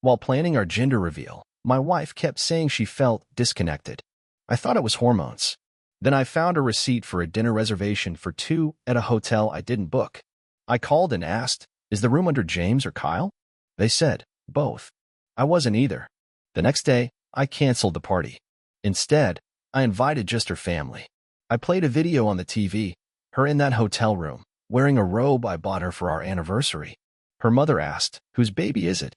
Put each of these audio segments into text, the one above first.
While planning our gender reveal, my wife kept saying she felt disconnected. I thought it was hormones. Then I found a receipt for a dinner reservation for 2 at a hotel I didn't book. I called and asked, "Is the room under James or Kyle?" They said, "Both." I wasn't either. The next day, I canceled the party. Instead, I invited just her family. I played a video on the TV, her in that hotel room, wearing a robe I bought her for our anniversary. Her mother asked, "Whose baby is it?"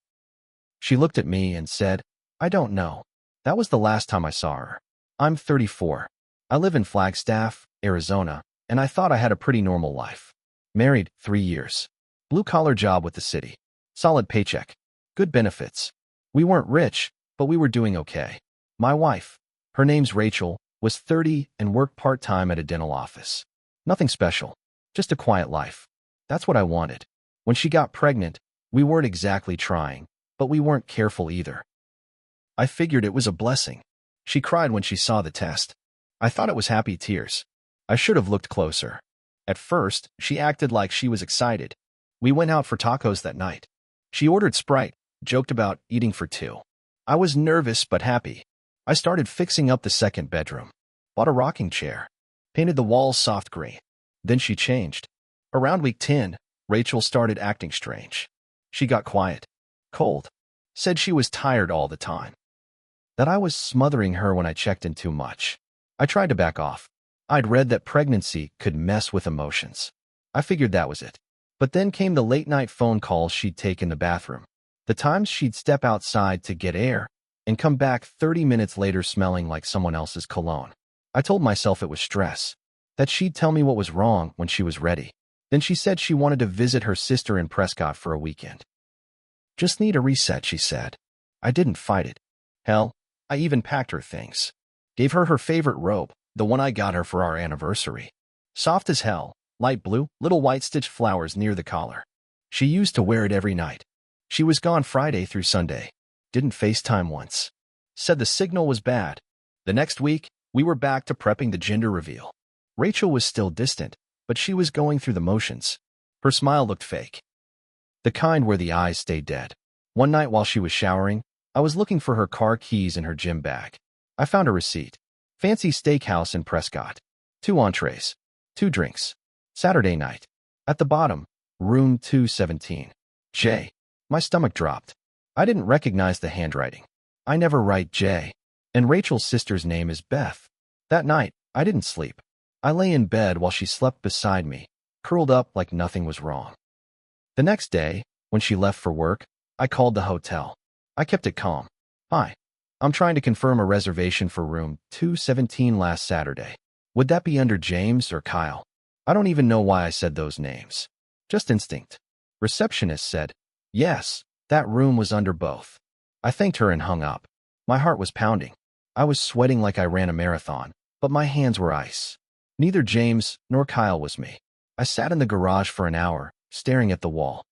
She looked at me and said, "I don't know. That was the last time I saw her." I'm 34. I live in Flagstaff, Arizona, and I thought I had a pretty normal life. Married 3 years. Blue-collar job with the city. Solid paycheck. Good benefits. We weren't rich, but we were doing okay. My wife, her name's Rachel, was 30 and worked part-time at a dental office. Nothing special. Just a quiet life. That's what I wanted. When she got pregnant, we weren't exactly trying, but we weren't careful either. I figured it was a blessing. She cried when she saw the test. I thought it was happy tears. I should have looked closer. At first, she acted like she was excited. We went out for tacos that night. She ordered Sprite, joked about eating for 2. I was nervous but happy. I started fixing up the second bedroom. Bought a rocking chair. Painted the walls soft green. Then she changed. Around week 10, Rachel started acting strange. She got quiet. Cold. Said she was tired all the time. That I was smothering her when I checked in too much. I tried to back off. I'd read that pregnancy could mess with emotions. I figured that was it. But then came the late-night phone calls she'd take in the bathroom. The times she'd step outside to get air and come back 30 minutes later smelling like someone else's cologne. I told myself it was stress, that she'd tell me what was wrong when she was ready. Then she said she wanted to visit her sister in Prescott for a weekend. Just need a reset, she said. I didn't fight it. Hell, I even packed her things. Gave her her favorite robe, the one I got her for our anniversary. Soft as hell, light blue, little white stitched flowers near the collar. She used to wear it every night. She was gone Friday through Sunday. Didn't FaceTime once. Said the signal was bad. The next week, we were back to prepping the gender reveal. Rachel was still distant, but she was going through the motions. Her smile looked fake. The kind where the eyes stayed dead. One night while she was showering, I was looking for her car keys in her gym bag. I found a receipt. Fancy steakhouse in Prescott. 2 entrees. 2 drinks. Saturday night. At the bottom, room 217. J. My stomach dropped. I didn't recognize the handwriting. I never write J. And Rachel's sister's name is Beth. That night, I didn't sleep. I lay in bed while she slept beside me, curled up like nothing was wrong. The next day, when she left for work, I called the hotel. I kept it calm. "Hi, I'm trying to confirm a reservation for room 217 last Saturday. Would that be under James or Kyle?" I don't even know why I said those names. Just instinct. Receptionist said, "Yes, that room was under both." I thanked her and hung up. My heart was pounding. I was sweating like I ran a marathon, but my hands were ice. Neither James nor Kyle was me. I sat in the garage for an hour, staring at the wall.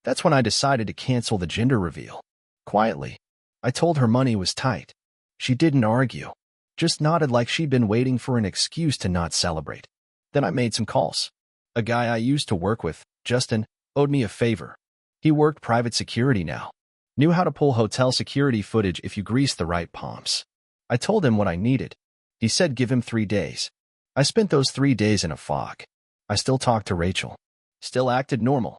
That's when I decided to cancel the gender reveal. Quietly, I told her money was tight. She didn't argue, just nodded like she'd been waiting for an excuse to not celebrate. Then I made some calls. A guy I used to work with, Justin, owed me a favor. He worked private security now. Knew how to pull hotel security footage if you greased the right palms. I told him what I needed. He said give him 3 days. I spent those 3 days in a fog. I still talked to Rachel. Still acted normal.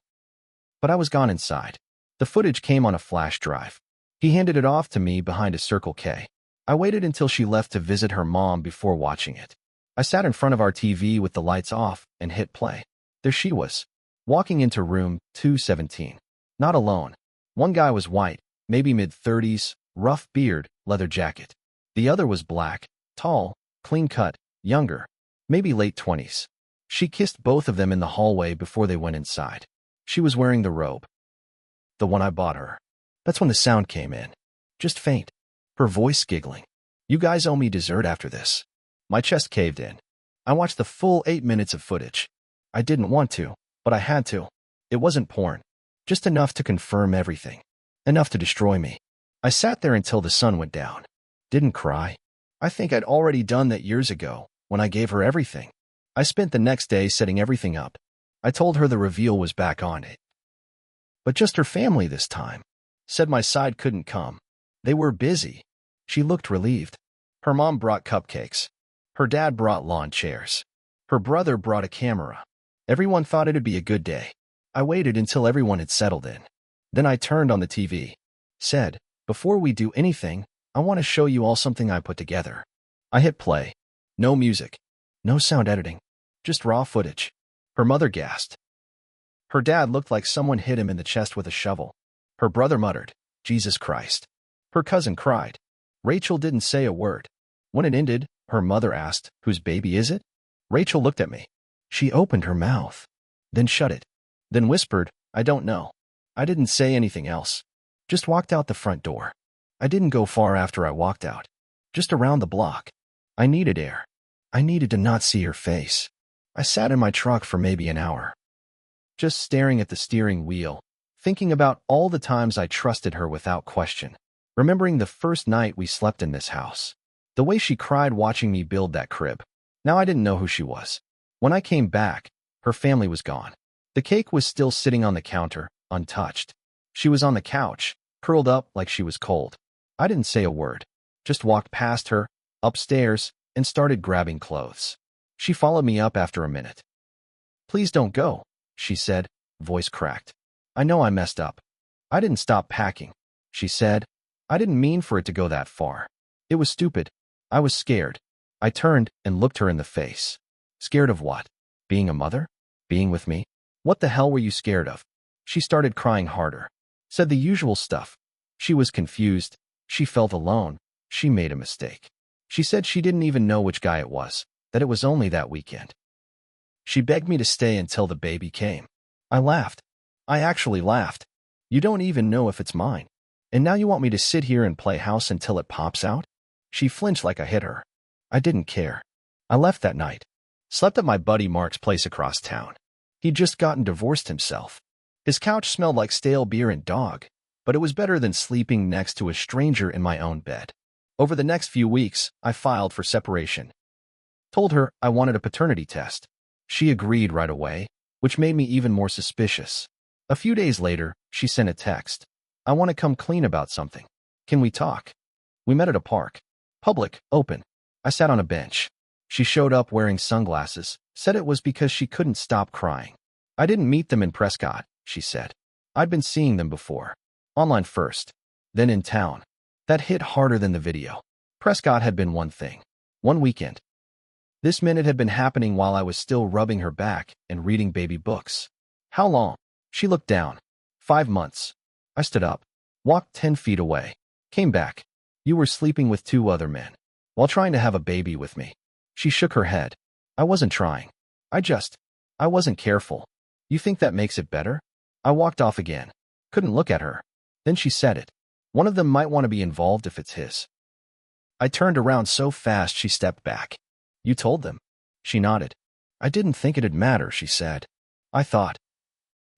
But I was gone inside. The footage came on a flash drive. He handed it off to me behind a Circle K. I waited until she left to visit her mom before watching it. I sat in front of our TV with the lights off and hit play. There she was, walking into room 217. Not alone. One guy was white, maybe mid-30s, rough beard, leather jacket. The other was black, tall, clean-cut, younger, maybe late 20s. She kissed both of them in the hallway before they went inside. She was wearing the robe. The one I bought her. That's when the sound came in. Just faint. Her voice giggling. "You guys owe me dessert after this." My chest caved in. I watched the full 8 minutes of footage. I didn't want to, but I had to. It wasn't porn. Just enough to confirm everything. Enough to destroy me. I sat there until the sun went down. Didn't cry. I think I'd already done that years ago, when I gave her everything. I spent the next day setting everything up. I told her the reveal was back on it. But just her family this time. Said my side couldn't come. They were busy. She looked relieved. Her mom brought cupcakes. Her dad brought lawn chairs. Her brother brought a camera. Everyone thought it'd be a good day. I waited until everyone had settled in. Then I turned on the TV. Said, "Before we do anything, I want to show you all something I put together." I hit play. No music. No sound editing. Just raw footage. Her mother gasped. Her dad looked like someone hit him in the chest with a shovel. Her brother muttered, "Jesus Christ." Her cousin cried. Rachel didn't say a word. When it ended, her mother asked, "Whose baby is it?" Rachel looked at me. She opened her mouth, then shut it, then whispered, "I don't know." I didn't say anything else. Just walked out the front door. I didn't go far after I walked out. Just around the block. I needed air. I needed to not see her face. I sat in my truck for maybe an hour, just staring at the steering wheel, thinking about all the times I trusted her without question, remembering the first night we slept in this house, the way she cried watching me build that crib. Now I didn't know who she was. When I came back, her family was gone. The cake was still sitting on the counter, untouched. She was on the couch, curled up like she was cold. I didn't say a word, just walked past her, upstairs, and started grabbing clothes. She followed me up after a minute. "Please don't go," she said, voice cracked. "I know I messed up." "I didn't stop packing," she said. "I didn't mean for it to go that far. It was stupid. I was scared." I turned and looked her in the face. Scared of what? Being a mother? Being with me? What the hell were you scared of? She started crying harder. Said the usual stuff. She was confused. She felt alone. She made a mistake. She said she didn't even know which guy it was, that it was only that weekend. She begged me to stay until the baby came. I laughed. I actually laughed. "You don't even know if it's mine. And now you want me to sit here and play house until it pops out?" She flinched like I hit her. I didn't care. I left that night. Slept at my buddy Mark's place across town. He'd just gotten divorced himself. His couch smelled like stale beer and dog, but it was better than sleeping next to a stranger in my own bed. Over the next few weeks, I filed for separation. Told her I wanted a paternity test. She agreed right away, which made me even more suspicious. A few days later, she sent a text. "I want to come clean about something. Can we talk?" We met at a park. Public, open. I sat on a bench. She showed up wearing sunglasses, said it was because she couldn't stop crying. "I didn't meet them in Prescott," she said. "I'd been seeing them before. Online first, then in town." That hit harder than the video. Prescott had been one thing. One weekend. This minute had been happening while I was still rubbing her back and reading baby books. "How long?" She looked down. 5 months. I stood up, walked 10 feet away, came back. "You were sleeping with 2 other men while trying to have a baby with me." She shook her head. "I wasn't trying. I wasn't careful." "You think that makes it better?" I walked off again. Couldn't look at her. Then she said it. "One of them might want to be involved if it's his." I turned around so fast she stepped back. "You told them?" She nodded. "I didn't think it'd matter," she said. I thought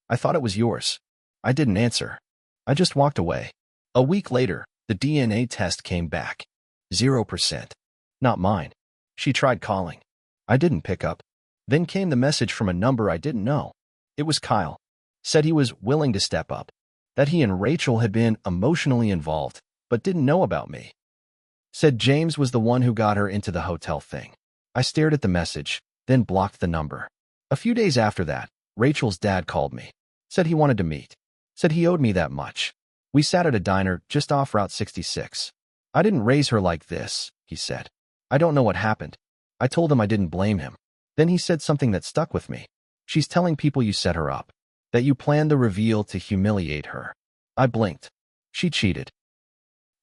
it was yours." I didn't answer. I just walked away. A week later, the DNA test came back. 0%. Not mine. She tried calling. I didn't pick up. Then came the message from a number I didn't know. It was Kyle. Said he was willing to step up. That he and Rachel had been emotionally involved, but didn't know about me. Said James was the one who got her into the hotel thing. I stared at the message, then blocked the number. A few days after that, Rachel's dad called me. Said he wanted to meet. Said he owed me that much. We sat at a diner just off Route 66. "I didn't raise her like this," he said. "I don't know what happened." I told him I didn't blame him. Then he said something that stuck with me. "She's telling people you set her up. That you planned the reveal to humiliate her." I blinked. "She cheated."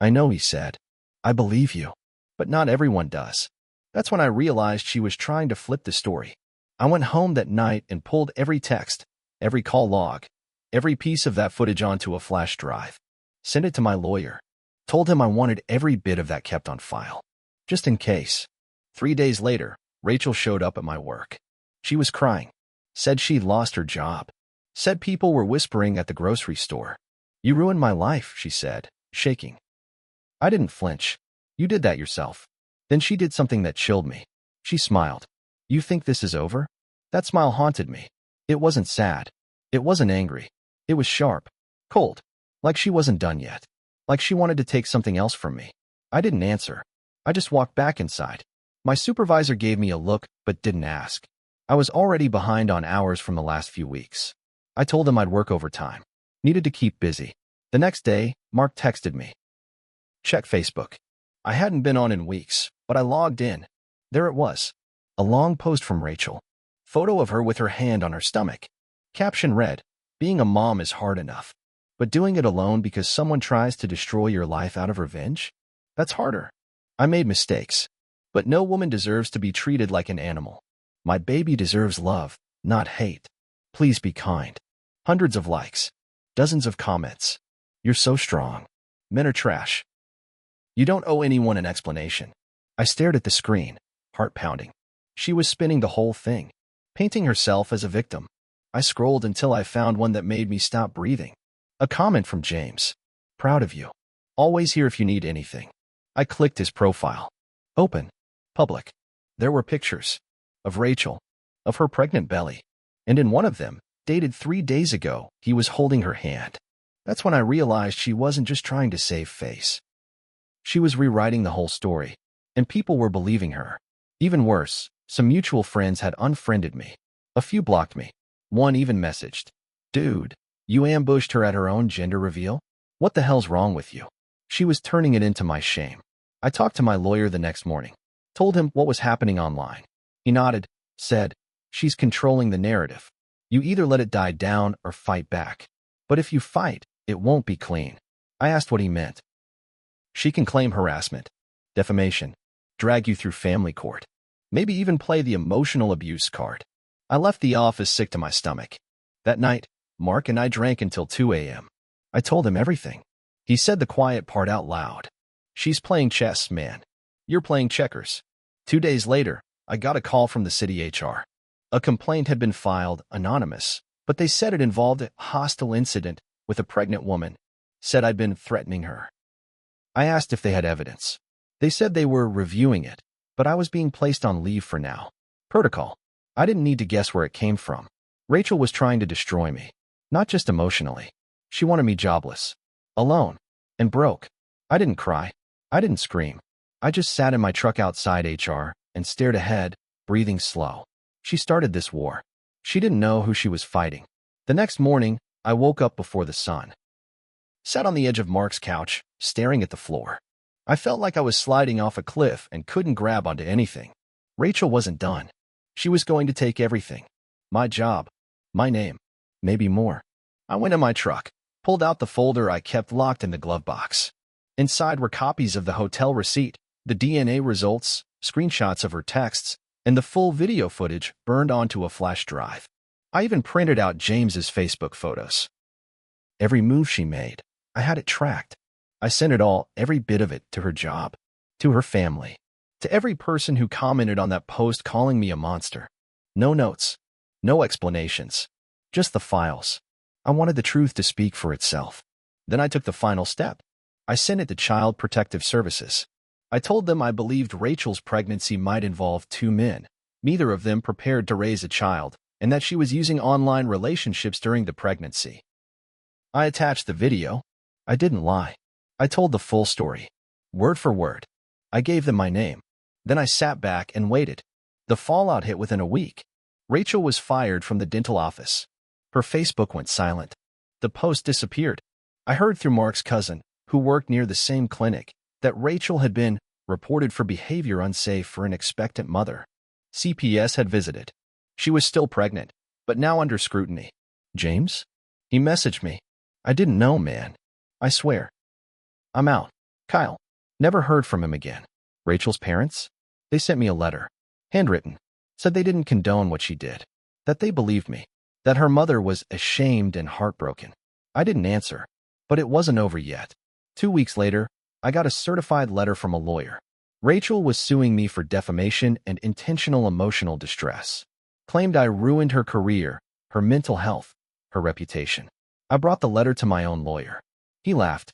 "I know," he said. "I believe you. But not everyone does." That's when I realized she was trying to flip the story. I went home that night and pulled every text, every call log, every piece of that footage onto a flash drive. Sent it to my lawyer. Told him I wanted every bit of that kept on file. Just in case. 3 days later, Rachel showed up at my work. She was crying. Said she'd lost her job. Said people were whispering at the grocery store. "You ruined my life," she said, shaking. I didn't flinch. "You did that yourself." Then she did something that chilled me. She smiled. "You think this is over?" That smile haunted me. It wasn't sad. It wasn't angry. It was sharp. Cold. Like she wasn't done yet. Like she wanted to take something else from me. I didn't answer. I just walked back inside. My supervisor gave me a look, but didn't ask. I was already behind on hours from the last few weeks. I told him I'd work overtime. Needed to keep busy. The next day, Mark texted me. Check Facebook. I hadn't been on in weeks, but I logged in. There it was. A long post from Rachel. Photo of her with her hand on her stomach. Caption read, "Being a mom is hard enough, but doing it alone because someone tries to destroy your life out of revenge? That's harder. I made mistakes, but no woman deserves to be treated like an animal. My baby deserves love, not hate. Please be kind." Hundreds of likes. Dozens of comments. You're so strong. Men are trash. You don't owe anyone an explanation. I stared at the screen, heart pounding. She was spinning the whole thing, painting herself as a victim. I scrolled until I found one that made me stop breathing. A comment from James. Proud of you. Always here if you need anything. I clicked his profile. Open. Public. There were pictures. Of Rachel. Of her pregnant belly. And in one of them, dated 3 days ago, he was holding her hand. That's when I realized she wasn't just trying to save face. She was rewriting the whole story, and people were believing her. Even worse, some mutual friends had unfriended me. A few blocked me. One even messaged, "Dude, you ambushed her at her own gender reveal? What the hell's wrong with you?" She was turning it into my shame. I talked to my lawyer the next morning, told him what was happening online. He nodded, said, "She's controlling the narrative. You either let it die down or fight back. But if you fight, it won't be clean." I asked what he meant. "She can claim harassment, defamation, drag you through family court, maybe even play the emotional abuse card." I left the office sick to my stomach. That night, Mark and I drank until 2 a.m. I told him everything. He said the quiet part out loud. "She's playing chess, man. You're playing checkers." 2 days later, I got a call from the city HR. A complaint had been filed, anonymous, but they said it involved a hostile incident with a pregnant woman. Said I'd been threatening her. I asked if they had evidence. They said they were reviewing it, but I was being placed on leave for now. Protocol. I didn't need to guess where it came from. Rachel was trying to destroy me, not just emotionally. She wanted me jobless, alone, and broke. I didn't cry. I didn't scream. I just sat in my truck outside HR and stared ahead, breathing slow. She started this war. She didn't know who she was fighting. The next morning, I woke up before the sun. Sat on the edge of Mark's couch, staring at the floor. I felt like I was sliding off a cliff and couldn't grab onto anything. Rachel wasn't done. She was going to take everything. My job, my name, maybe more. I went in my truck, pulled out the folder I kept locked in the glove box. Inside were copies of the hotel receipt, the DNA results, screenshots of her texts, and the full video footage burned onto a flash drive. I even printed out James's Facebook photos. Every move she made, I had it tracked. I sent it all, every bit of it, to her job, to her family, to every person who commented on that post calling me a monster. No notes, no explanations, just the files. I wanted the truth to speak for itself. Then I took the final step. I sent it to Child Protective Services. I told them I believed Rachel's pregnancy might involve 2 men, neither of them prepared to raise a child, and that she was using online relationships during the pregnancy. I attached the video. I didn't lie. I told the full story, word for word. I gave them my name. Then I sat back and waited. The fallout hit within a week. Rachel was fired from the dental office. Her Facebook went silent. The post disappeared. I heard through Mark's cousin, who worked near the same clinic, that Rachel had been reported for behavior unsafe for an expectant mother. CPS had visited. She was still pregnant, but now under scrutiny. James? He messaged me. I didn't know, man. I swear. I'm out. Kyle. Never heard from him again. Rachel's parents? They sent me a letter. Handwritten. Said they didn't condone what she did. That they believed me. That her mother was ashamed and heartbroken. I didn't answer. But it wasn't over yet. 2 weeks later, I got a certified letter from a lawyer. Rachel was suing me for defamation and intentional emotional distress. Claimed I ruined her career, her mental health, her reputation. I brought the letter to my own lawyer. He laughed.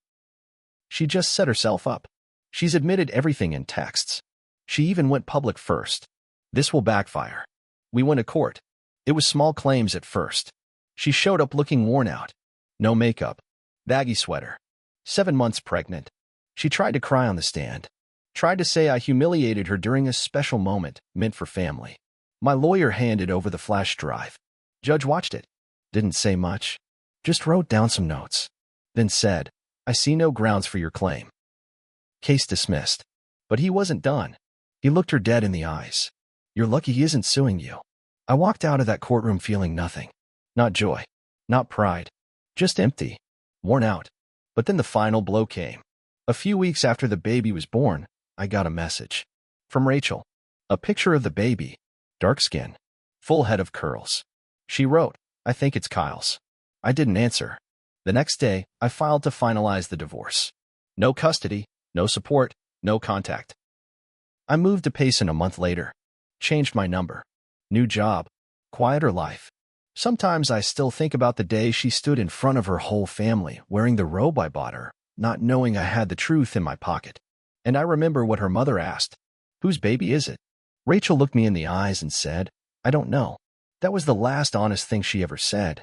She just set herself up. She's admitted everything in texts. She even went public first. This will backfire. We went to court. It was small claims at first. She showed up looking worn out. No makeup. Baggy sweater. 7 months pregnant. She tried to cry on the stand. Tried to say I humiliated her during a special moment meant for family. My lawyer handed over the flash drive. Judge watched it. Didn't say much. Just wrote down some notes. Then said, I see no grounds for your claim. Case dismissed. But he wasn't done. He looked her dead in the eyes. You're lucky he isn't suing you. I walked out of that courtroom feeling nothing. Not joy. Not pride. Just empty. Worn out. But then the final blow came. A few weeks after the baby was born, I got a message. From Rachel. A picture of the baby. Dark skin. Full head of curls. She wrote, I think it's Kyle's. I didn't answer. The next day, I filed to finalize the divorce. No custody, no support, no contact. I moved to Payson a month later. Changed my number. New job. Quieter life. Sometimes I still think about the day she stood in front of her whole family wearing the robe I bought her, not knowing I had the truth in my pocket. And I remember what her mother asked. Whose baby is it? Rachel looked me in the eyes and said, I don't know. That was the last honest thing she ever said.